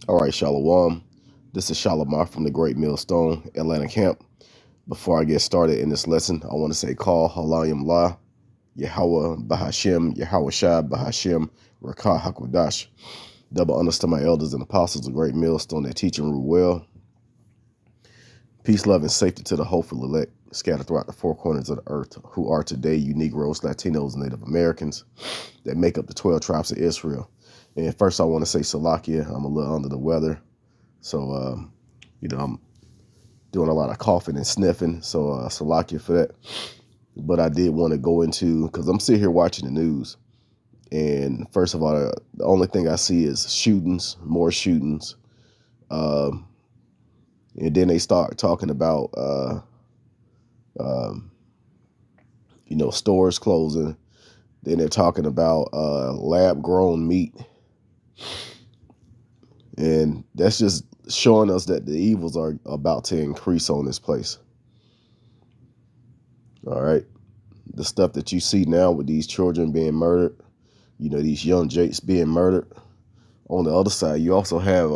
All right, Shalom. This is Shalimar from the Great Millstone, Atlanta camp. Before I get started in this lesson, I want to say call Halayim La, Yahweh Bahashem, Yahweh Shai Bahashem, Rakah Hakodash. Double honors to my elders and apostles of Great Millstone that teach and rule well. Peace, love, and safety to the hopeful elect scattered throughout the four corners of the earth, who are today you Negroes, Latinos, and Native Americans that make up the 12 tribes of Israel. And first, I want to say Salakia. I'm a little under the weather. So, I'm doing a lot of coughing and sniffing. So, Salakia for that. But I did want to go into, because I'm sitting here watching the news. And first of all, the only thing I see is shootings, more shootings. Um, and then they start talking about, um, stores closing. Then they're talking about lab grown meat. And that's just showing us that the evils are about to increase on this place. All right. The stuff that you see now with these children being murdered, these young jakes being murdered. On the other side, you also have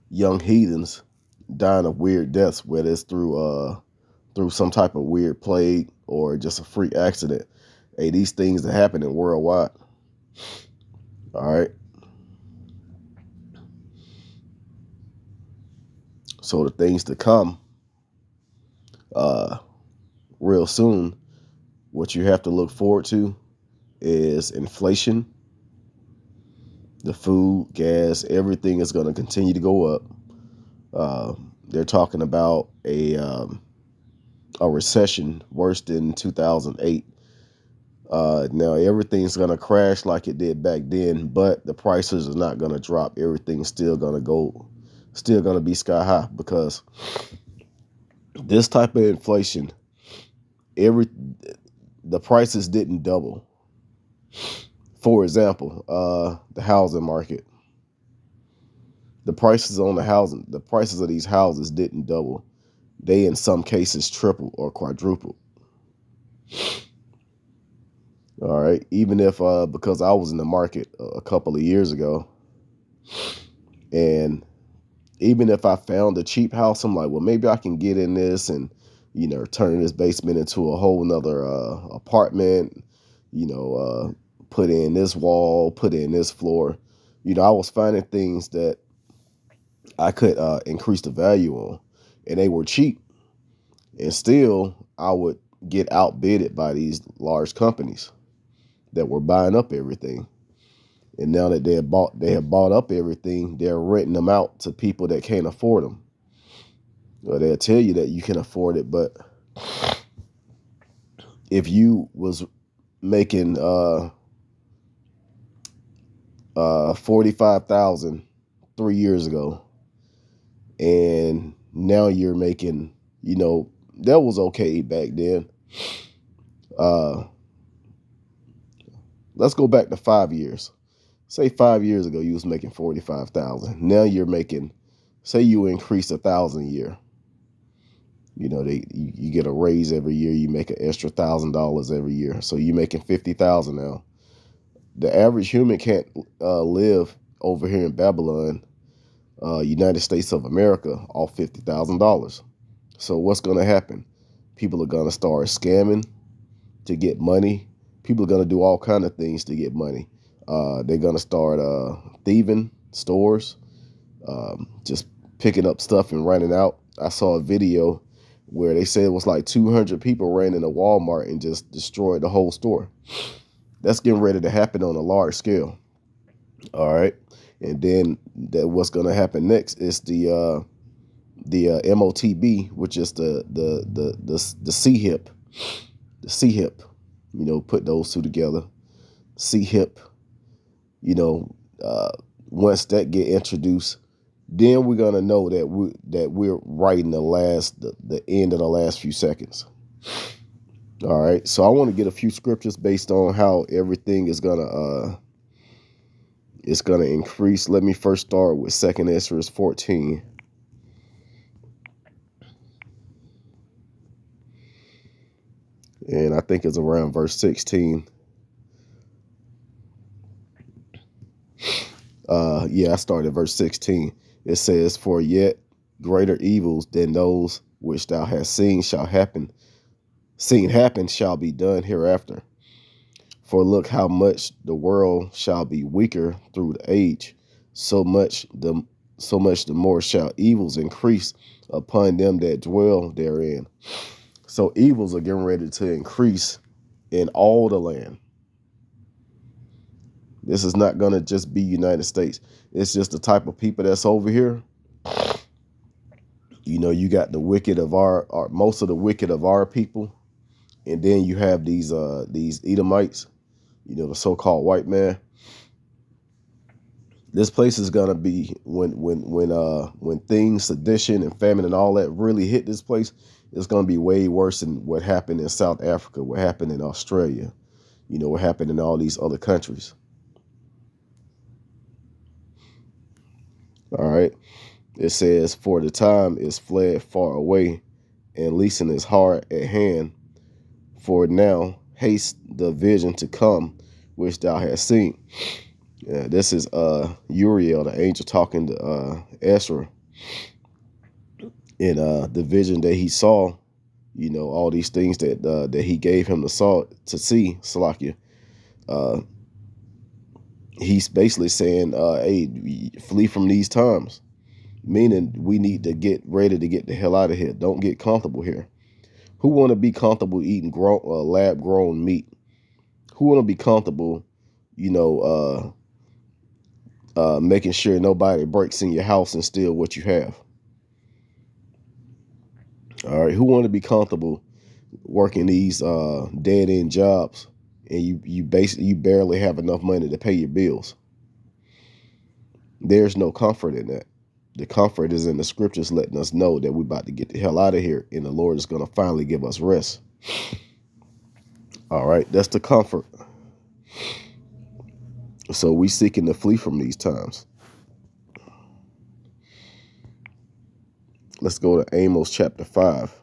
young heathens dying of weird deaths, whether it's through some type of weird plague or just a freak accident. Hey, these things are happening worldwide. All right. So the things to come real soon, what you have to look forward to is inflation. The food, gas, everything is going to continue to go up. They're talking about a recession worse than 2008. Now everything's gonna crash like it did back then, but the prices are not gonna drop. Everything's still gonna be sky high because this type of inflation, every the prices didn't double. For example, the housing market, the prices of these houses didn't double. They in some cases triple or quadruple. All right. Even if because I was in the market a couple of years ago, and even if I found a cheap house, I'm like, well, maybe I can get in this and turn this basement into a whole nother apartment. Put in this wall, put in this floor. I was finding things that I could increase the value on, and they were cheap. And still, I would get outbidded by these large companies that were buying up everything. And now that they have bought up everything, they're renting them out to people that can't afford them. Well, they'll tell you that you can afford it, but if you was making 45,000 3 years ago, and now you're making, that was okay back then. Uh, let's go back to 5 years. Say 5 years ago you was making 45,000. Now you're making, say you increase 1,000 a year. You get a raise every year. You make an extra $1,000 every year, so you're making 50,000 now. The average human can't live over here in Babylon, United States of America, off $50,000. So what's going to happen? People are going to start scamming to get money. People are going to do all kind of things to get money. They're going to start thieving stores, just picking up stuff and running out. I saw a video where they said it was like 200 people ran into Walmart and just destroyed the whole store. That's getting ready to happen on a large scale. All right. And then what's going to happen next is the MOTB, which is the CHIP, the CHIP. Put those two together. CHIP. Once that get introduced, then we're gonna know that we're right in the end of the last few seconds. All right. So I want to get a few scriptures based on how everything is gonna increase. Let me first start with 2nd Ezra 14. And I think it's around verse 16. Yeah, I started at verse 16. It says, "For yet greater evils than those which thou hast seen happen shall be done hereafter. For look how much the world shall be weaker through the age, so much the so much the more shall evils increase upon them that dwell therein." So evils are getting ready to increase in all the land. This is not going to just be United States. It's just the type of people that's over here. You know, you got the wicked of our most of the wicked of our people, and then you have these Edomites, you know, the so-called white man. This place is gonna be when things, sedition and famine and all that really hit this place, it's gonna be way worse than what happened in South Africa, what happened in Australia, you know, what happened in all these other countries. All right. It says, "For the time is fled far away, and leasing is hard at hand. For now haste the vision to come, which thou hast seen." Yeah, this is Uriel, the angel, talking to Ezra, in the vision that he saw. You know, all these things that he gave him to see. Salakia. Uh, he's basically saying, "Hey, flee from these times." Meaning, we need to get ready to get the hell out of here. Don't get comfortable here. Who want to be comfortable eating lab grown meat? Who want to be comfortable, you know, making sure nobody breaks in your house and steal what you have? All right. Who want to be comfortable working these dead end jobs and you barely have enough money to pay your bills? There's no comfort in that. The comfort is in the scriptures letting us know that we're about to get the hell out of here and the Lord is going to finally give us rest. All right, that's the comfort. So we seeking to flee from these times. Let's go to Amos chapter 5.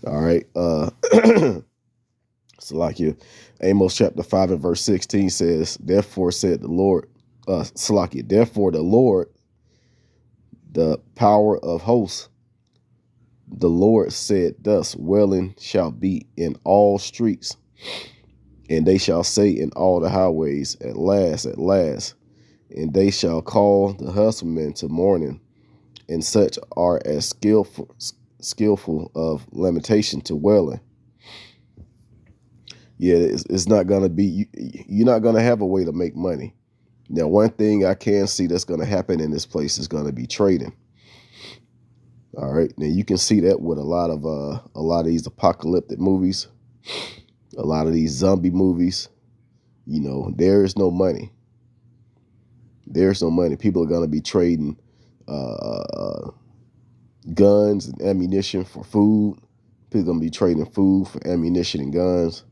All right. Salakia. Amos chapter 5 and verse 16 says, "Therefore said the Lord, Salakia, therefore the Lord, the power of hosts, the Lord said thus, wailing shall be in all streets, and they shall say in all the highways, at last, at last. And they shall call the husbandmen to mourning, and such are as skillful of lamentation to wailing." Yeah, it's not going to be, you're not going to have a way to make money. Now, one thing I can see that's going to happen in this place is going to be trading. All right. Now you can see that with a lot of these apocalyptic movies, a lot of these zombie movies. You know, there is no money. There's no money. People are going to be trading guns and ammunition for food. People are going to be trading food for ammunition and guns.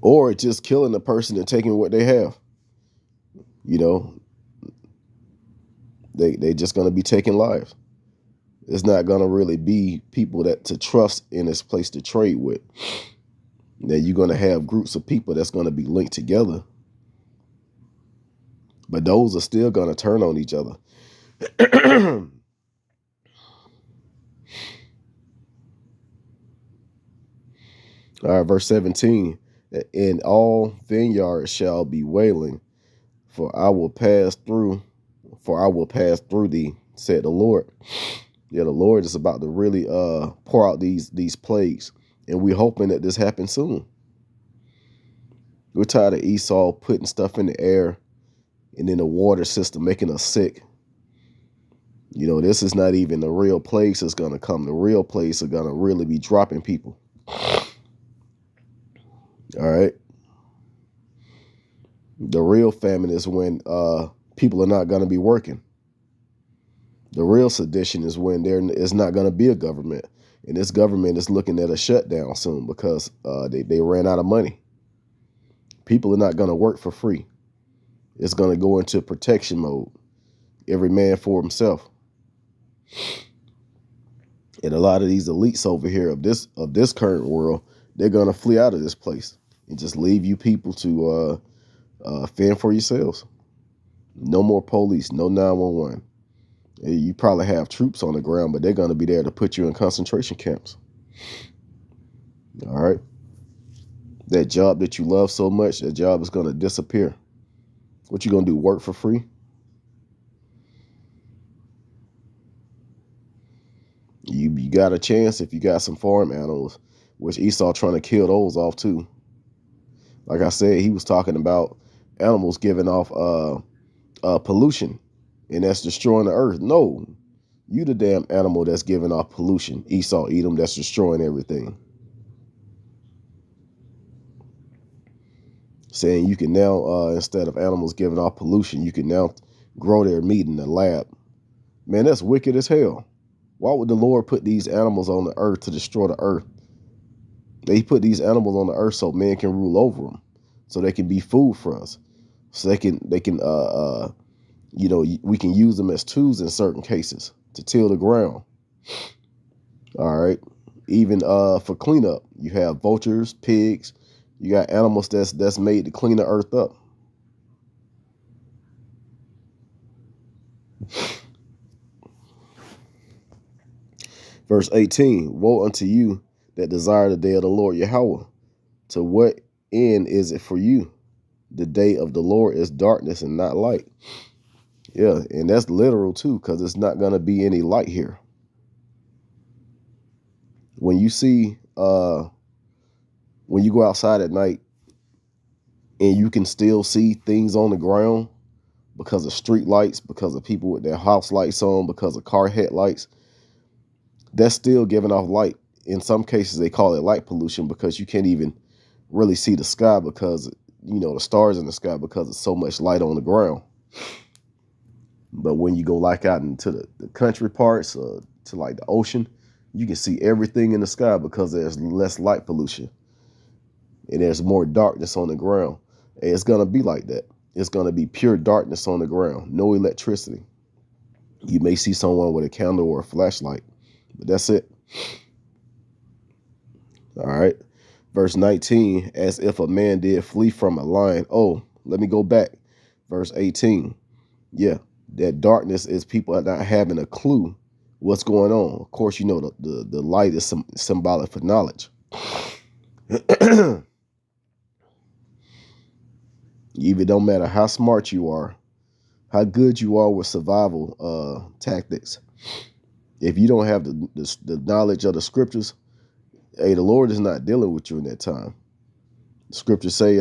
Or just killing the person and taking what they have. You know, they just going to be taking lives. It's not going to really be people that to trust in this place to trade with. Then you're going to have groups of people that's going to be linked together. But those are still going to turn on each other. All right, verse 17. "In all vineyards shall be wailing, for I will pass through thee, said the Lord." Yeah, the Lord is about to really pour out these plagues. And we're hoping that this happens soon. We're tired of Esau putting stuff in the air and in the water system, making us sick. You know, this is not even the real place that's going to come. The real place are going to really be dropping people. All right. The real famine is when people are not going to be working. The real sedition is when there is not going to be a government. And this government is looking at a shutdown soon because they ran out of money. People are not going to work for free. It's going to go into protection mode. Every man for himself. And a lot of these elites over here of this current world, they're gonna flee out of this place and just leave you people to fend for yourselves. No more police, no 911. You probably have troops on the ground, but they're gonna be there to put you in concentration camps. All right. That job that you love so much, that job is gonna disappear. What you gonna do? Work for free? You got a chance if you got some farm animals, which Esau trying to kill those off too. Like I said, he was talking about animals giving off pollution, and that's destroying the earth. No, you the damn animal that's giving off pollution. Esau, Edom, that's destroying everything. Saying you can now, instead of animals giving off pollution, you can now grow their meat in the lab. Man, that's wicked as hell. Why would the Lord put these animals on the earth to destroy the earth? They put these animals on the earth so man can rule over them, so they can be food for us, so we can use them as tools in certain cases to till the ground. All right, even for cleanup, you have vultures, pigs. You got animals that's made to clean the earth up. Verse 18, woe unto you that desire the day of the Lord Yahweh. To what end is it for you? The day of the Lord is darkness and not light. Yeah, and that's literal too, because it's not going to be any light here. When you see, when you go outside at night and you can still see things on the ground because of street lights, because of people with their house lights on, because of car headlights, that's still giving off light. In some cases, they call it light pollution because you can't even really see the sky because, the stars in the sky because it's so much light on the ground. But when you go like out into the country parts, to like the ocean, you can see everything in the sky because there's less light pollution and there's more darkness on the ground. And it's going to be like that. It's going to be pure darkness on the ground, no electricity. You may see someone with a candle or a flashlight, but that's it. All right. Verse 19, as if a man did flee from a lion. Oh, let me go back. Verse 18. Yeah, that darkness is people not having a clue what's going on. Of course, the light is symbolic for knowledge. Even don't matter how smart you are, how good you are with survival tactics. If you don't have the knowledge of the scriptures, hey, the Lord is not dealing with you in that time. The scriptures say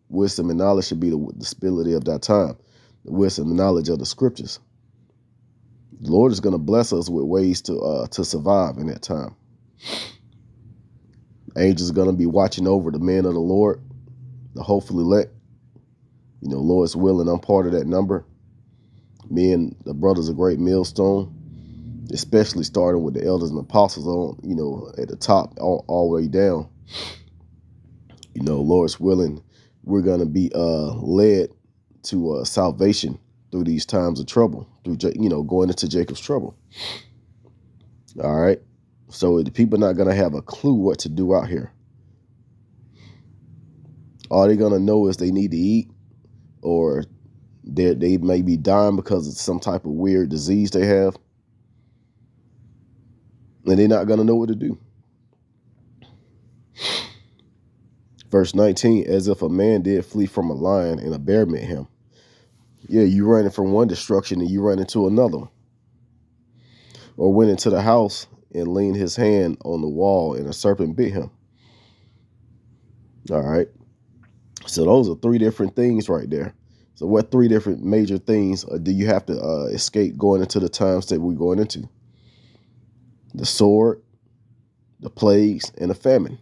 wisdom and knowledge should be the stability of that time. The wisdom and knowledge of the scriptures. The Lord is going to bless us with ways to survive in that time. Angels are going to be watching over the men of the Lord, the hopefully elect. Lord's willing, I'm part of that number. Me and the brothers of Great Millstone, especially starting with the elders and apostles on, at the top all the way down. Lord's willing, we're going to be led to salvation through these times of trouble, through, going into Jacob's trouble. All right. So the people are not going to have a clue what to do out here. All they're going to know is they need to eat, or they may be dying because of some type of weird disease they have. And they're not going to know what to do. Verse 19, as if a man did flee from a lion and a bear met him. Yeah, you running from one destruction and you run into another. Or went into the house and leaned his hand on the wall and a serpent bit him. All right. So those are three different things right there. So what three different major things do you have to escape going into the times that we're going into? The sword, the plagues, and the famine.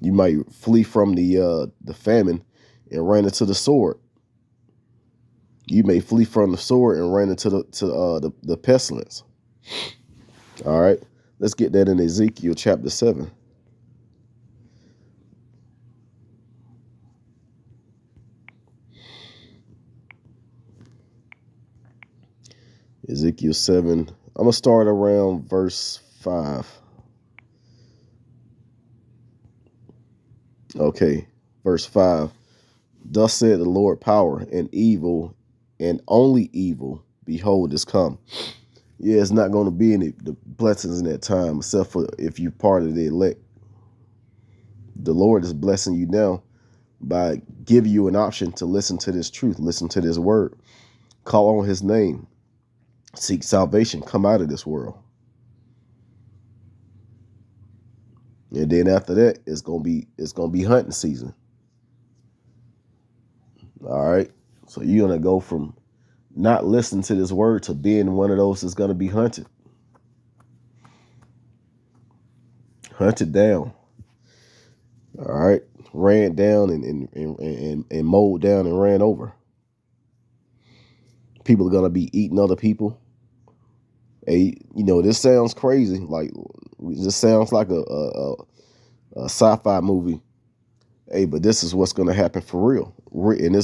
You might flee from the famine and run into the sword. You may flee from the sword and run into the pestilence. All right, let's get that in Ezekiel chapter 7. Ezekiel 7, I'm going to start around verse 5. Okay, verse 5. Thus said the Lord power and evil and only evil, behold, is come. Yeah, it's not going to be any the blessings in that time, except for if you're part of the elect. The Lord is blessing you now by giving you an option to listen to this truth, listen to this word, call on his name, seek salvation, come out of this world. And then after that, it's gonna be hunting season. All right. So you're gonna go from not listening to this word to being one of those that's gonna be hunted down. All right. Ran down and mowed down and ran over. People are gonna be eating other people. Hey, this sounds crazy. Like, this sounds like a sci-fi movie. Hey, but this is what's gonna happen for real. And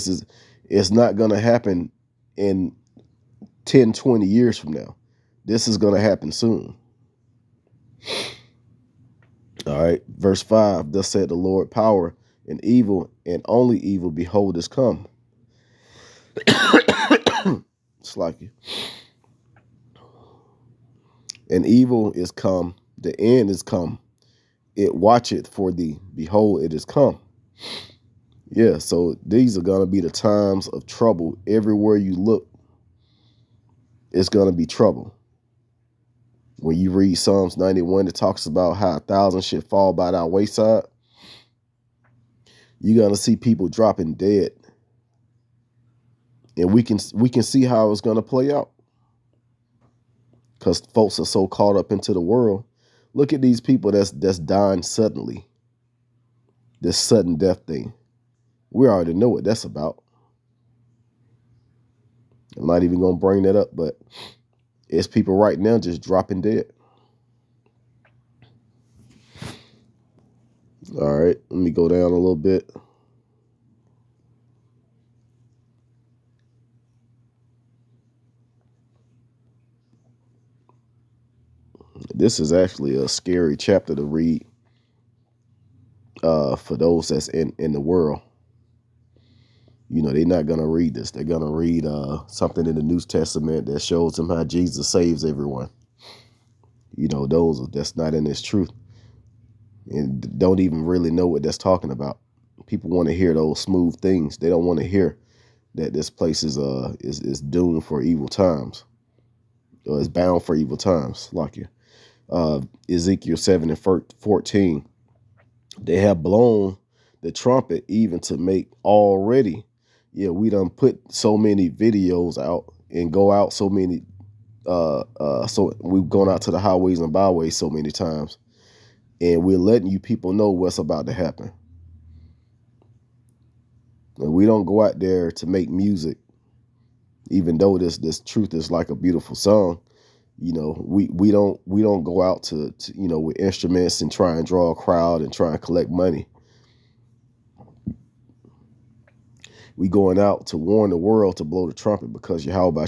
it's not gonna happen in 10, 20 years from now. This is gonna happen soon. All right, verse 5, thus said the Lord, power and evil and only evil, behold, is come. It's like it. And evil is come, the end is come. It watcheth for thee, behold, it is come. Yeah, so these are going to be the times of trouble. Everywhere you look, it's going to be trouble. When you read Psalms 91, it talks about how 1,000 should fall by thy wayside. You're going to see people dropping dead. And we can see how it's going to play out. Because folks are so caught up into the world. Look at these people that's dying suddenly. This sudden death thing. We already know what that's about. I'm not even going to bring that up, but it's people right now just dropping dead. All right, let me go down a little bit. This is actually a scary chapter to read for those that's in the world. They're not going to read this. They're going to read something in the New Testament that shows them how Jesus saves everyone. That's not in this truth. And don't even really know what that's talking about. People want to hear those smooth things. They don't want to hear that this place is doomed for evil times, or is bound for evil times. Like Ezekiel 7 and 14, they have blown the trumpet even to make already. Yeah, we done put so many videos out and go out so many. So we've gone out to the highways and byways so many times. And we're letting you people know what's about to happen. And we don't go out there to make music, even though this truth is like a beautiful song. We don't go out to with instruments and try and draw a crowd and try and collect money. We going out to warn the world to blow the trumpet because Yahweh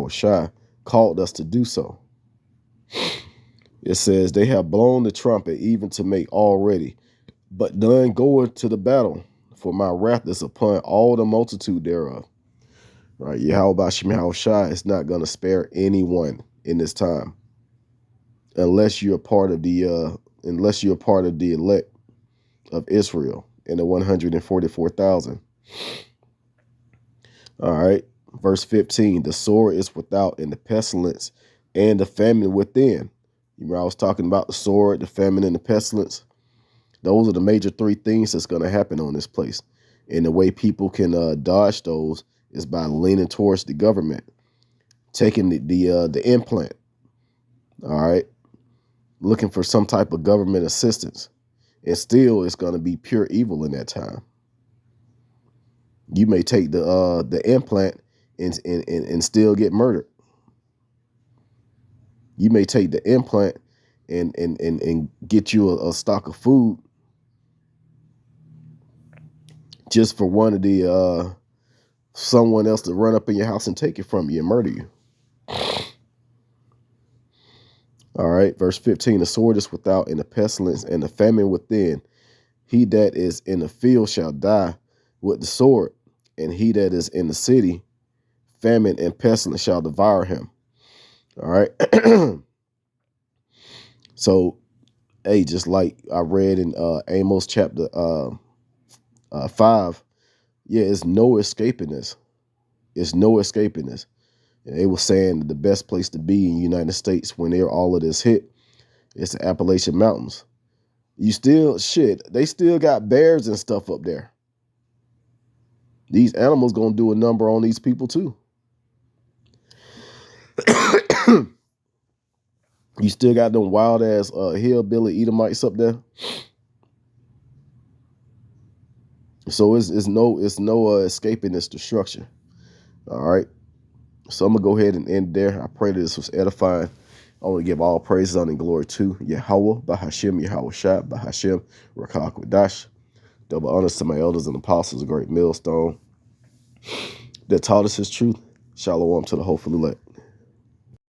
Shai called us to do so. It says they have blown the trumpet even to make already, but none goeth to the battle, for my wrath is upon all the multitude thereof. Right, Yahweh Shai is not going to spare anyone in this time, unless you're part of the elect of Israel in the 144,000. All right, verse 15: the sword is without, and the pestilence, and the famine within. I was talking about the sword, the famine, and the pestilence. Those are the major three things that's going to happen on this place. And the way people can dodge those is by leaning towards the government, taking the implant. All right, looking for some type of government assistance, and still it's going to be pure evil in that time. You may take the implant and still get murdered. You may take the implant and get you a stock of food just for one of the someone else to run up in your house and take it from you and murder you. All right, verse 15, the sword is without, and the pestilence and the famine within. He that is in the field shall die with the sword, and he that is in the city, famine and pestilence shall devour him. All right. So, hey, just like I read in Amos chapter 5, yeah, it's no escaping this. It's no escaping this. And they were saying that the best place to be in the United States when all of this hit is the Appalachian Mountains. You still, they still got bears and stuff up there. These animals gonna do a number on these people too. You still got them wild ass hillbilly Edomites up there. So it's no escaping this destruction. All right. So I'm gonna go ahead and end there. I pray that this was edifying. I want to give all praises, honor, and glory to Yahweh, Bahashem, Yahweh Shai, Bahashem, Rakah Kwadash. Double honors to my elders and apostles, a great millstone that taught us his truth. Shalom to the whole elect.